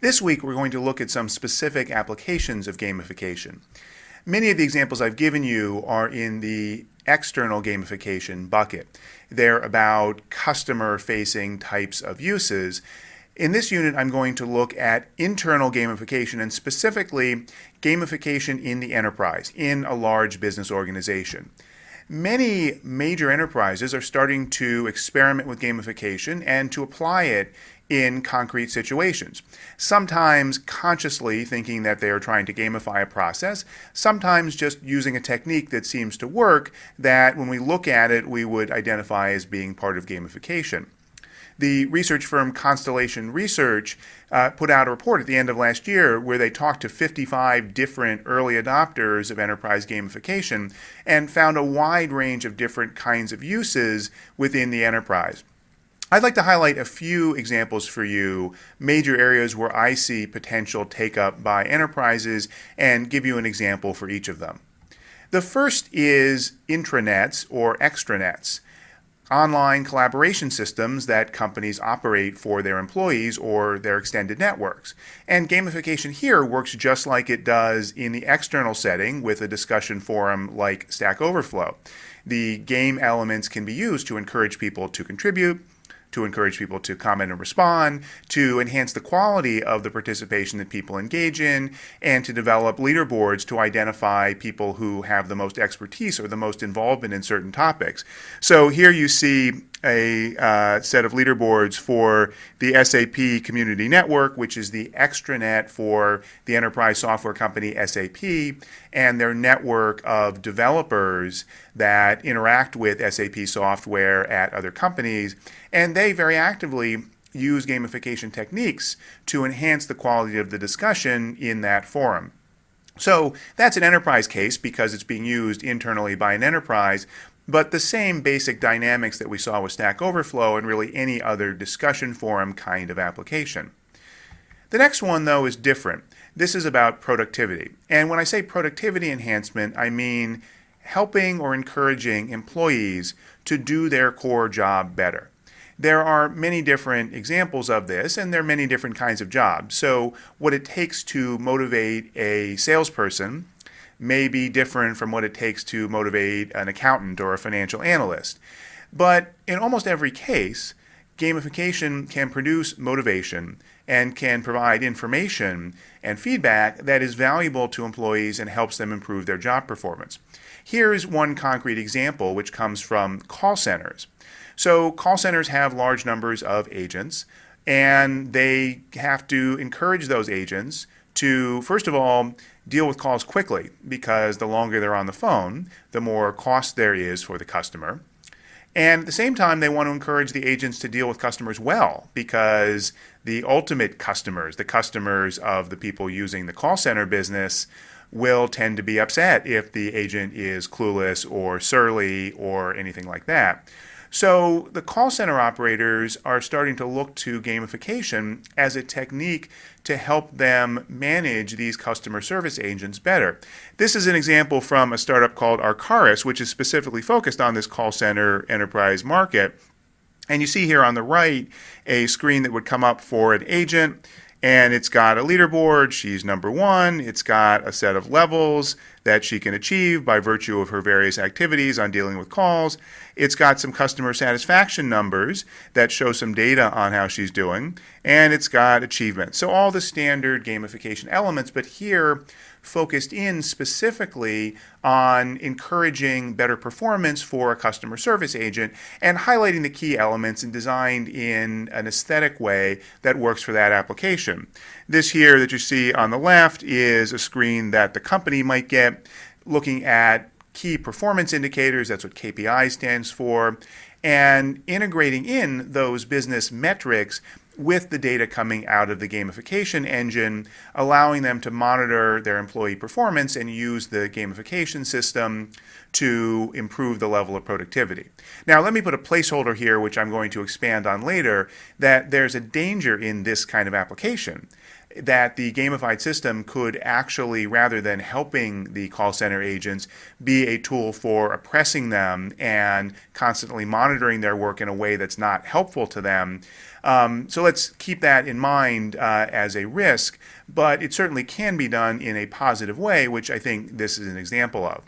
This week we're going to look at some specific applications of gamification. Many of the examples I've given you are in the external gamification bucket. They're about customer-facing types of uses. In this unit, I'm going to look at internal gamification and specifically gamification in the enterprise, in a large business organization. Many major enterprises are starting to experiment with gamification and to apply it in concrete situations. Sometimes consciously thinking that they are trying to gamify a process, sometimes just using a technique that seems to work that when we look at it, we would identify as being part of gamification. The research firm Constellation Research put out a report at the end of last year where they talked to 55 different early adopters of enterprise gamification and found a wide range of different kinds of uses within the enterprise. I'd like to highlight a few examples for you, major areas where I see potential take-up by enterprises, and give you an example for each of them. The first is intranets or extranets, online collaboration systems that companies operate for their employees or their extended networks. And gamification here works just like it does in the external setting with a discussion forum like Stack Overflow. The game elements can be used to encourage people to contribute, to encourage people to comment and respond, to enhance the quality of the participation that people engage in, and to develop leaderboards to identify people who have the most expertise or the most involvement in certain topics. So here you see a set of leaderboards for the SAP Community Network, which is the extranet for the enterprise software company SAP, and their network of developers that interact with SAP software at other companies, and they very actively use gamification techniques to enhance the quality of the discussion in that forum. So that's an enterprise case because it's being used internally by an enterprise, but the same basic dynamics that we saw with Stack Overflow and really any other discussion forum kind of application. The next one, though, is different. This is about productivity. And when I say productivity enhancement, I mean helping or encouraging employees to do their core job better. There are many different examples of this, and there are many different kinds of jobs. So what it takes to motivate a salesperson may be different from what it takes to motivate an accountant or a financial analyst. But in almost every case, gamification can produce motivation and can provide information and feedback that is valuable to employees and helps them improve their job performance. Here's one concrete example which comes from call centers. So call centers have large numbers of agents, and they have to encourage those agents to, first of all, deal with calls quickly, because the longer they're on the phone, the more cost there is for the customer. And at the same time, they want to encourage the agents to deal with customers well, because the ultimate customers, the customers of the people using the call center business, will tend to be upset if the agent is clueless or surly or anything like that. So the call center operators are starting to look to gamification as a technique to help them manage these customer service agents better. This is an example from a startup called Arcaris, which is specifically focused on this call center enterprise market. And you see here on the right a screen that would come up for an agent, and it's got a leaderboard. She's number one. It's got a set of levels that she can achieve by virtue of her various activities on dealing with calls. It's got some customer satisfaction numbers that show some data on how she's doing, and it's got achievements. So all the standard gamification elements, but here focused in specifically on encouraging better performance for a customer service agent and highlighting the key elements and designed in an aesthetic way that works for that application. This here that you see on the left is a screen that the company might get looking at key performance indicators, that's what KPI stands for, and integrating in those business metrics with the data coming out of the gamification engine, allowing them to monitor their employee performance and use the gamification system to improve the level of productivity. Now, let me put a placeholder here, which I'm going to expand on later, that there's a danger in this kind of application. that the gamified system could actually, rather than helping the call center agents, be a tool for oppressing them and constantly monitoring their work in a way that's not helpful to them. So let's keep that in mind as a risk, but it certainly can be done in a positive way, which I think this is an example of.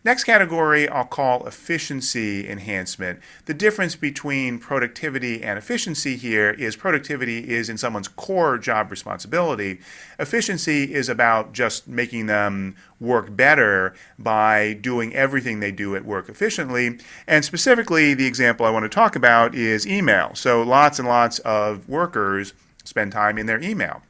Next category I'll call efficiency enhancement. The difference between productivity and efficiency here is productivity is in someone's core job responsibility. Efficiency is about just making them work better by doing everything they do at work efficiently. And specifically, the example I want to talk about is email. So lots and lots of workers spend time in their email.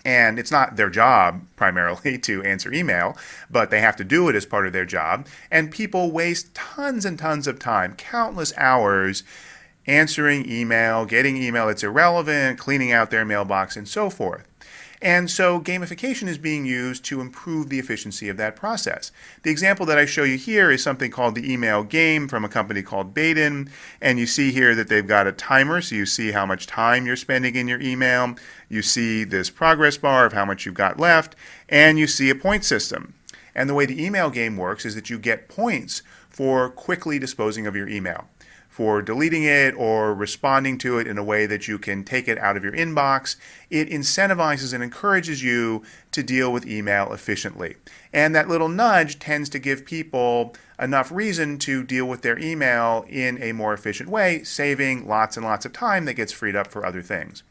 And it's not their job primarily to answer email, but they have to do it as part of their job. And people waste tons and tons of time, countless hours, answering email, getting email that's irrelevant, cleaning out their mailbox, and so forth. And so gamification is being used to improve the efficiency of that process. The example that I show you here is something called the email game from a company called Baden. And you see here that they've got a timer, so you see how much time you're spending in your email. You see this progress bar of how much you've got left, and you see a point system. And the way the email game works is that you get points for quickly disposing of your email, for deleting it or responding to it in a way that you can take it out of your inbox. It incentivizes and encourages you to deal with email efficiently. And that little nudge tends to give people enough reason to deal with their email in a more efficient way, saving lots and lots of time that gets freed up for other things.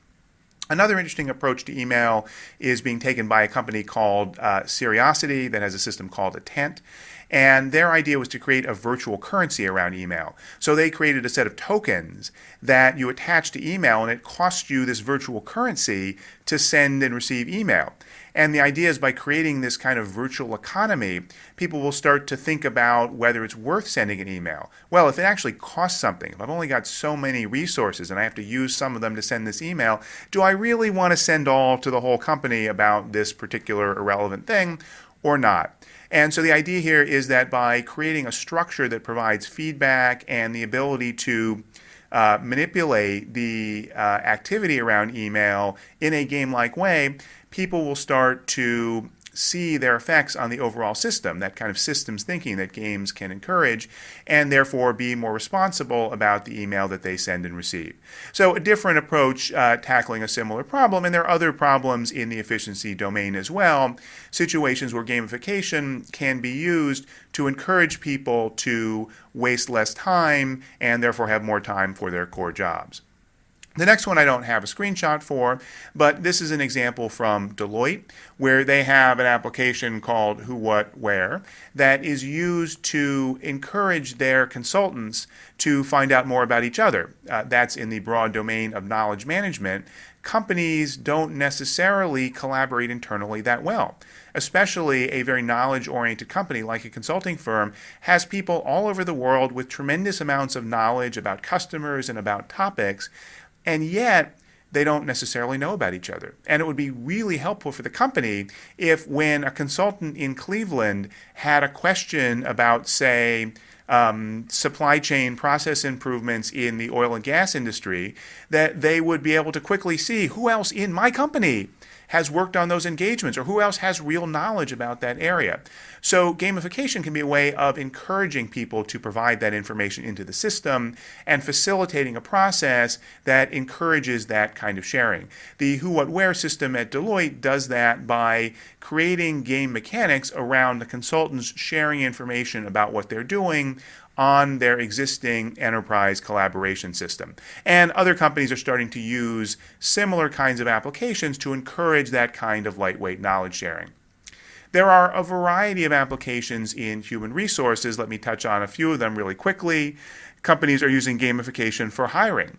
Another interesting approach to email is being taken by a company called Seriosity that has a system called Attent. And their idea was to create a virtual currency around email. So they created a set of tokens that you attach to email, and it costs you this virtual currency to send and receive email. And the idea is by creating this kind of virtual economy, people will start to think about whether it's worth sending an email. Well, if it actually costs something, if I've only got so many resources and I have to use some of them to send this email, do I really want to send all to the whole company about this particular irrelevant thing or not? And so the idea here is that by creating a structure that provides feedback and the ability to manipulate the activity around email in a game-like way, people will start to see their effects on the overall system, that kind of systems thinking that games can encourage, and therefore be more responsible about the email that they send and receive. So a different approach tackling a similar problem, and there are other problems in the efficiency domain as well, situations where gamification can be used to encourage people to waste less time and therefore have more time for their core jobs. The next one I don't have a screenshot for, but this is an example from Deloitte where they have an application called Who, What, Where that is used to encourage their consultants to find out more about each other. That's in the broad domain of knowledge management. Companies don't necessarily collaborate internally that well. Especially a very knowledge-oriented company like a consulting firm has people all over the world with tremendous amounts of knowledge about customers and about topics, and yet they don't necessarily know about each other. And it would be really helpful for the company if when a consultant in Cleveland had a question about, say, supply chain process improvements in the oil and gas industry, that they would be able to quickly see who else in my company has worked on those engagements or who else has real knowledge about that area. So gamification can be a way of encouraging people to provide that information into the system and facilitating a process that encourages that kind of sharing. The Who, What, Where system at Deloitte does that by creating game mechanics around the consultants sharing information about what they're doing on their existing enterprise collaboration system. And other companies are starting to use similar kinds of applications to encourage that kind of lightweight knowledge sharing. There are a variety of applications in human resources. Let me touch on a few of them really quickly. Companies are using gamification for hiring.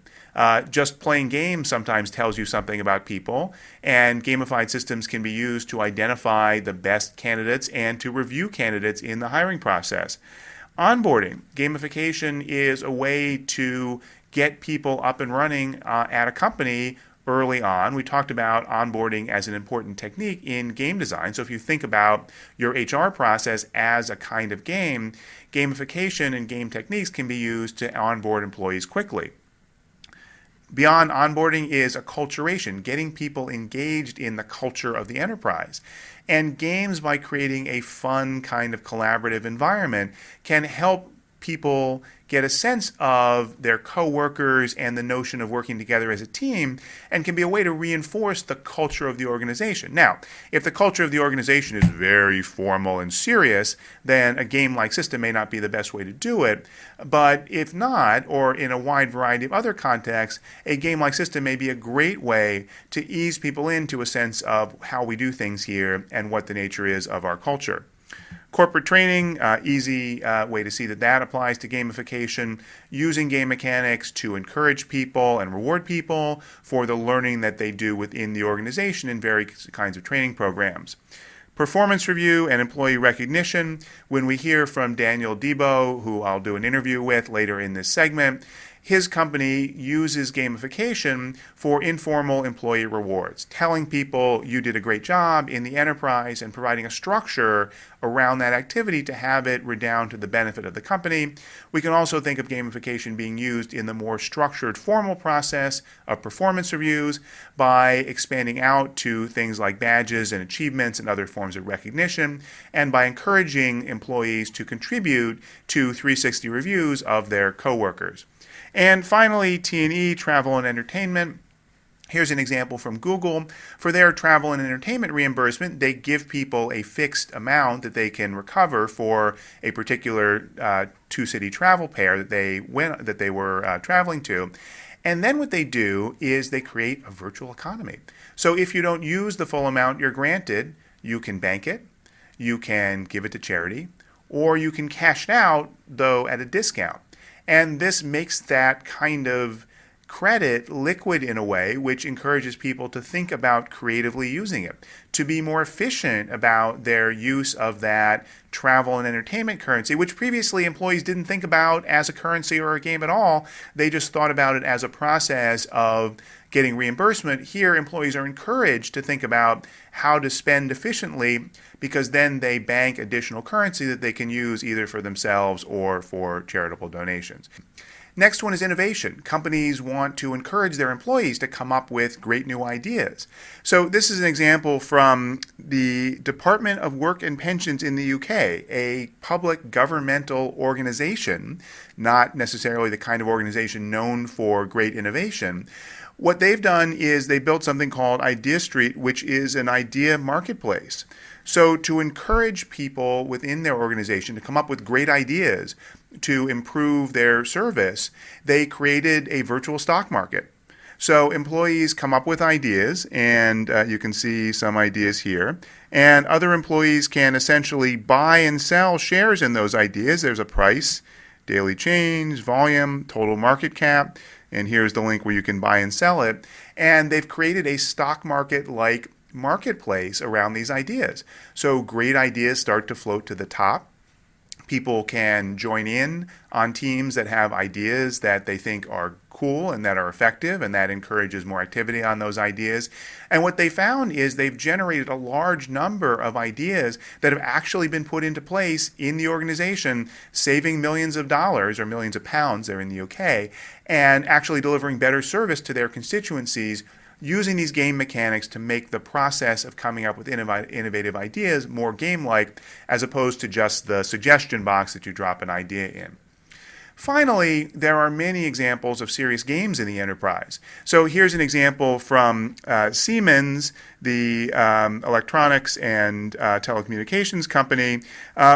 Just playing games sometimes tells you something about people, and gamified systems can be used to identify the best candidates and to review candidates in the hiring process. Onboarding. Gamification is a way to get people up and running at a company early on. We talked about onboarding as an important technique in game design. So if you think about your HR process as a kind of game, gamification and game techniques can be used to onboard employees quickly. Beyond onboarding is acculturation, getting people engaged in the culture of the enterprise. And games, by creating a fun kind of collaborative environment, can help people get a sense of their coworkers and the notion of working together as a team, and can be a way to reinforce the culture of the organization. Now, if the culture of the organization is very formal and serious, then a game-like system may not be the best way to do it. But if not, or in a wide variety of other contexts, a game-like system may be a great way to ease people into a sense of how we do things here and what the nature is of our culture. Corporate training, easy way to see that that applies to gamification, using game mechanics to encourage people and reward people for the learning that they do within the organization in various kinds of training programs. Performance review and employee recognition. When we hear from Daniel Debo, who I'll do an interview with later in this segment, his company uses gamification for informal employee rewards, telling people you did a great job in the enterprise and providing a structure around that activity to have it redound to the benefit of the company. We can also think of gamification being used in the more structured formal process of performance reviews by expanding out to things like badges and achievements and other forms of recognition, and by encouraging employees to contribute to 360 reviews of their coworkers. And finally, T&E, travel and entertainment. Here's an example from Google. For their travel and entertainment reimbursement, they give people a fixed amount that they can recover for a particular two-city travel pair that they were traveling to. And then what they do is they create a virtual economy. So if you don't use the full amount you're granted, you can bank it, you can give it to charity, or you can cash it out, though at a discount. And this makes that kind of credit liquid in a way which encourages people to think about creatively using it, to be more efficient about their use of that travel and entertainment currency, which previously employees didn't think about as a currency or a game at all. They just thought about it as a process of getting reimbursement. Here, employees are encouraged to think about how to spend efficiently, because then they bank additional currency that they can use either for themselves or for charitable donations. Next one is innovation. Companies want to encourage their employees to come up with great new ideas. So this is an example from the Department of Work and Pensions in the UK, a public governmental organization, not necessarily the kind of organization known for great innovation. What they've done is they built something called Idea Street, which is an idea marketplace. So to encourage people within their organization to come up with great ideas to improve their service, they created a virtual stock market. So employees come up with ideas, and you can see some ideas here, and other employees can essentially buy and sell shares in those ideas. There's a price, daily change, volume, total market cap, and here's the link where you can buy and sell it. And they've created a stock market-like marketplace around these ideas. So great ideas start to float to the top. People can join in on teams that have ideas that they think are cool and that are effective, and that encourages more activity on those ideas. And what they found is they've generated a large number of ideas that have actually been put into place in the organization, saving millions of dollars or millions of pounds there in the UK, and actually delivering better service to their constituencies, using these game mechanics to make the process of coming up with innovative ideas more game-like, as opposed to just the suggestion box that you drop an idea in. Finally, there are many examples of serious games in the enterprise. So here's an example from Siemens, the electronics and telecommunications company,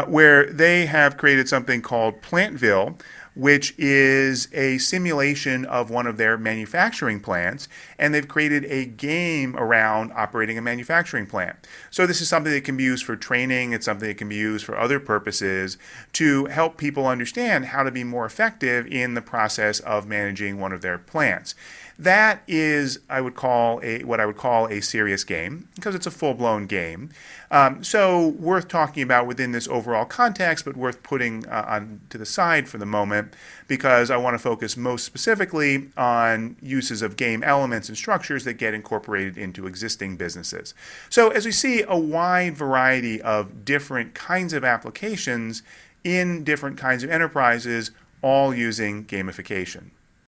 where they have created something called Plantville, which is a simulation of one of their manufacturing plants, and they've created a game around operating a manufacturing plant. So this is something that can be used for training. It's something that can be used for other purposes to help people understand how to be more effective in the process of managing one of their plants. That is, what I would call a serious game, because it's a full-blown game. So worth talking about within this overall context, but worth putting on to the side for the moment, because I want to focus most specifically on uses of game elements and structures that get incorporated into existing businesses. So as we see, a wide variety of different kinds of applications in different kinds of enterprises, all using gamification.